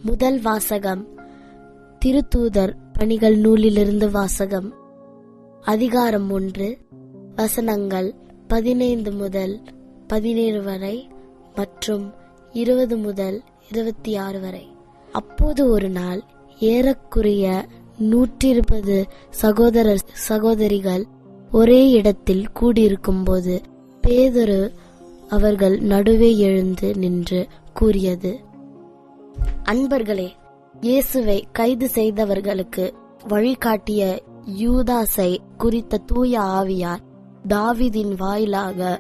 முதல் வாசகம். திருத்தூதர் பணிகள் நூலிலிருந்து வாசகம். அதிகாரம் 1, வசனங்கள் 15 முதல் 17 வரை மற்றும் 20 முதல் 26 வரை. அப்போது ஒரு நாள் ஏறக்குறைய 120 சகோதரர் சகோதரிகள் ஒரே இடத்தில் கூடியிருக்கும் போது பேதுரு அவர்கள் நடுவே எழுந்து நின்று கூறியது: அன்பர்களே, இயேசுவை கைது செய்தவர்களுக்கு வழிகாட்டிய யூதாசை குறித்த தூய ஆவியார் தாவீதின் வாயிலாக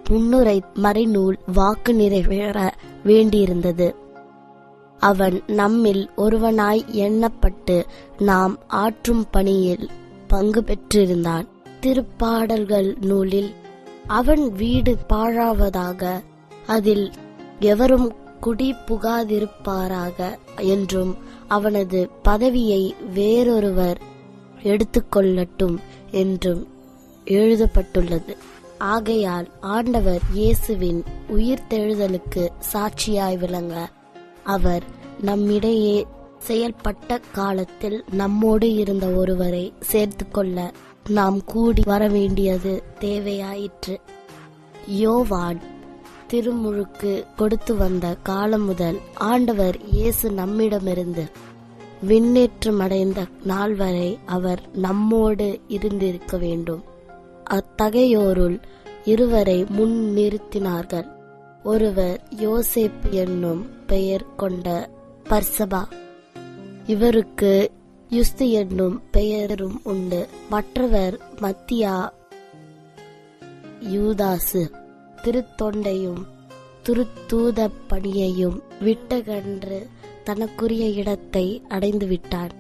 முன்னுரை மறைநூல் வாக்கு நிறைவேற வேண்டியிருந்தது. அவன் நம்மில் ஒருவனாய் எண்ணப்பட்டு நாம் ஆற்றும் பணியில் பங்கு பெற்றிருந்தான். திருப்பாடல்கள் நூலில் அவன் வீடு பாழாவதாக, அதில் எவரும் குடி புகாதிருப்பாராக என்றும் அவனது பதவியை வேறொருவர் எடுத்துக்கொள்ளட்டும் என்றும் எழுதப்பட்டுள்ளது. ஆகையால் ஆண்டவர் இயேசுவின் உயிர்த்தெழுதலுக்கு சாட்சியாய் விளங்க அவர் நம்மிடையே செயல்பட்ட காலத்தில் நம்மோடு இருந்த ஒருவரை சேர்த்து கொள்ள நாம் கூடி வரவேண்டியது தேவையாயிற்று. யோவான் திருமுழுக்கு கொடுத்து வந்த காலம் முதல் ஆண்டவர் இயேசு நம்மிடமிருந்து விண்ணேற்றமடைந்த நாள் வரை அவர் நம்மோடு இருந்திருக்க வேண்டும். அத்தகையோருள் இருவரை முன் நிறுத்தினார்கள். ஒருவர் யோசேப்பு என்னும் பெயர் கொண்ட பர்சபா, இவருக்கு யுஸ்து என்னும் பெயரும் உண்டு. மற்றவர் மத்தியா. யூதாசு திருத்தொண்டையும் திருத்தூத பணியையும் விட்டகன்று தனக்குரிய இடத்தை அடைந்து விட்டான்.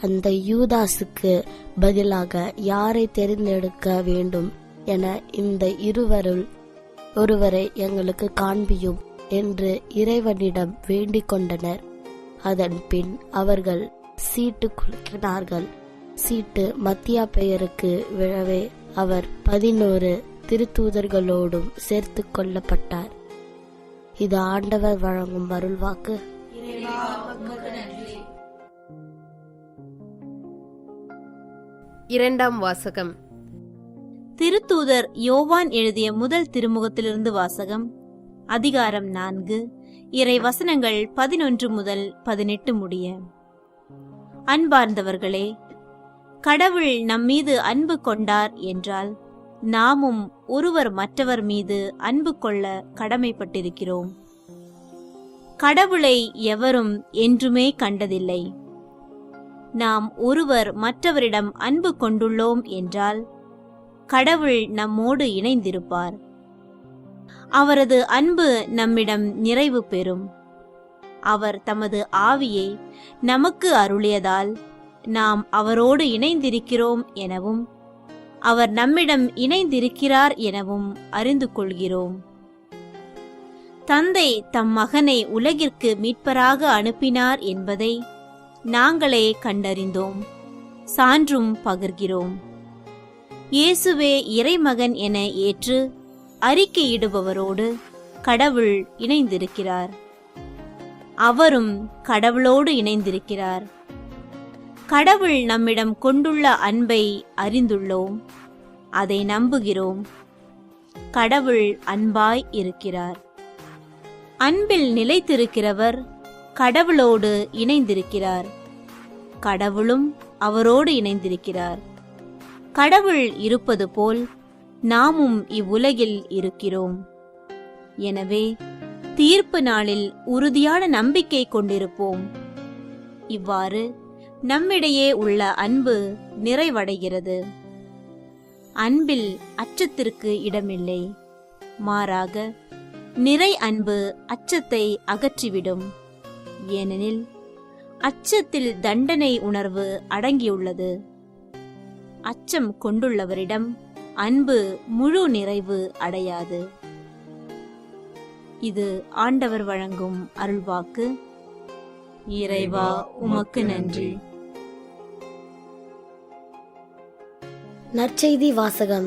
அந்த யூதாசுக்கு பதிலாக யாரை தேர்ந்தெடுக்க வேண்டும் என இந்த இருவருள் ஒருவரை எங்களுக்கு காண்பியும் என்று இறைவனிடம் வேண்டிக் கொண்டனர். அதன் பின் அவர்கள் சீட்டு குலுக்கினார்கள். சீட்டு மத்தியா பெயருக்கு விழவே அவர் 11 திருத்தூதர்களோடும் சேர்த்து கொள்ளப்பட்டார். இது ஆண்டவர் வழங்கும் அருள்வாக்கு. இரண்டாம் வாசகம். திருத்தூதர் யோவான் எழுதிய முதல் திருமுகத்திலிருந்து வாசகம். அதிகாரம் 4, இறை வசனங்கள் 11 முதல் 18 முடிய. அன்பார்ந்தவர்களே, கடவுள் நம்மீது அன்பு கொண்டார் என்றால் நாமும் ஒருவர் மற்றவர் மீது அன்பு கொள்ள கடமைப்பட்டிருக்கிறோம். கடவுளை எவரும் என்றுமே கண்டதில்லை. நாம் ஒருவர் மற்றவரிடம் அன்பு கொண்டுள்ளோம் என்றால் கடவுள் நம்மோடு இணைந்திருப்பார். அவரது அன்பு நம்மிடம் நிறைவு பெறும். அவர் தமது ஆவியை நமக்கு அருளியதால் நாம் அவரோடு இணைந்திருக்கிறோம் எனவும் அவர் நம்மிடம் இணைந்திருக்கிறார் எனவும் அறிந்து கொள்கிறோம். தந்தை தம் மகனை உலகிற்கு மீட்பராக அனுப்பினார் என்பதை நாங்களே கண்டறிந்தோம், சான்றும் பகர்கிறோம். இயேசுவே இறைமகன் என ஏற்று அறிக்கையிடுபவரோடு கடவுள் இணைந்திருக்கிறார். அவரும் கடவுளோடு இணைந்திருக்கிறார். கடவுள் நம்மிடம் கொண்டுள்ள அன்பை அறிந்துள்ளோம், அதை நம்புகிறோம். கடவுள் அன்பாய் இருக்கிறார். அன்பில் நிலைத்திருக்கிறவர் கடவுளோடு இணைந்திருக்கிறார். கடவுளும் அவரோடு இணைந்திருக்கிறார். கடவுள் இருப்பது போல் நாமும் இவ்வுலகில் இருக்கிறோம். எனவே தீர்ப்பு நாளில் உறுதியான நம்பிக்கை கொண்டிருப்போம். இவ்வாறு நம்மிடையே உள்ள அன்பு நிறைவடைகிறது. அன்பில் அச்சத்திற்கு இடமில்லை. மாறாக நிறை அன்பு அச்சத்தை அகற்றிவிடும். ஏனெனில் அச்சத்தில் தண்டனை உணர்வு அடங்கியுள்ளது. அச்சம் கொண்டுள்ளவரிடம் அன்பு முழு நிறைவு அடையாது. இது ஆண்டவர் வழங்கும் அருள்வாக்கு. இறைவா, உமக்கு நன்றி. நற்செய்தி வாசகம்.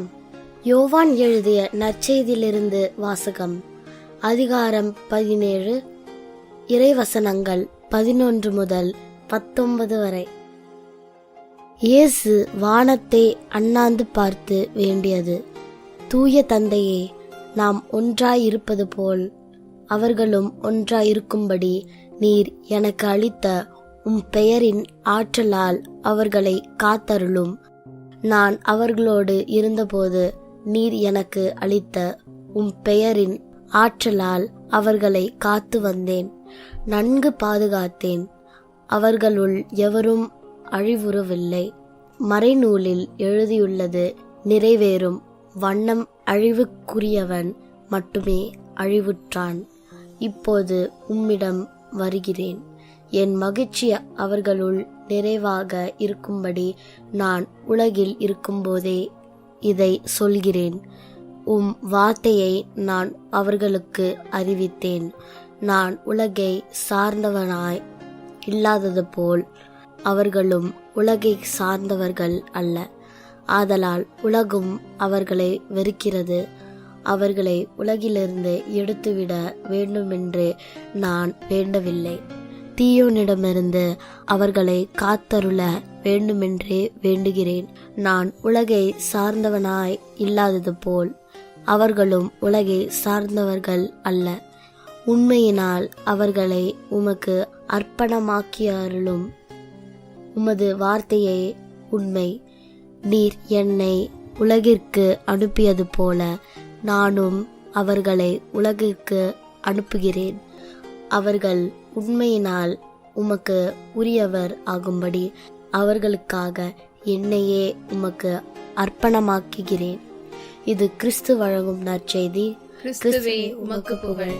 யோவான் எழுதிய நற்செய்தியிலிருந்து வாசகம். அதிகாரம் 17, இறைவசனங்கள் 11 முதல் 19 வரை. இயேசு வானத்தை அண்ணாந்து பார்த்து வேண்டியது: தூய தந்தையே, நாம் ஒன்றாயிருப்பது போல் அவர்களும் ஒன்றாயிருக்கும்படி நீர் எனக்கு அளித்த உம் பெயரின் ஆற்றலால் அவர்களை காத்தருளும். நான் அவர்களோடு இருந்தபோது நீர் எனக்கு அளித்த உம் பெயரின் ஆற்றலால் அவர்களை காத்து வந்தேன், நன்கு பாதுகாத்தேன். அவர்களுள் எவரும் அழிவுறவில்லை. மறைநூலில் எழுதியுள்ளது நிறைவேறும் வண்ணம் அழிவுக்குரியவன் மட்டுமே அழிவுற்றான். இப்போது உம்மிடம் வருகிறேன். என் மகிழ்ச்சி அவர்களுள் நிறைவாக இருக்கும்படி நான் உலகில் இருக்கும்போதே இதை சொல்கிறேன். உம் வார்த்தையை நான் அவர்களுக்கு அறிவித்தேன். நான் உலகை சார்ந்தவனாய் இல்லாதது போல் அவர்களும் உலகை சார்ந்தவர்கள் அல்ல. ஆதலால் உலகும் அவர்களை வெறுக்கிறது. அவர்களை உலகிலிருந்து எடுத்துவிட வேண்டுமென்று நான் வேண்டவில்லை, தீயோனிடமிருந்து அவர்களை காத்தருள வேண்டுமென்றே வேண்டுகிறேன். நான் உலகை சார்ந்தவனாய் இல்லாதது போல் அவர்களும் உலகை சார்ந்தவர்கள் அல்ல. உண்மையினால் அவர்களை உமக்கு அர்ப்பணமாக்கியருளும். உமது வார்த்தையே உண்மை. நீர் என்னை உலகிற்கு அனுப்பியது போல நானும் அவர்களை உலகிற்கு அனுப்புகிறேன். அவர்கள் உண்மையினால் உமக்கு உரியவர் ஆகும்படி அவர்களுக்காக என்னையே உமக்கு அர்ப்பணமாக்குகிறேன். இது கிறிஸ்து வழங்கும் நற்செய்தி. கிறிஸ்துவே உமக்கு புகழ்.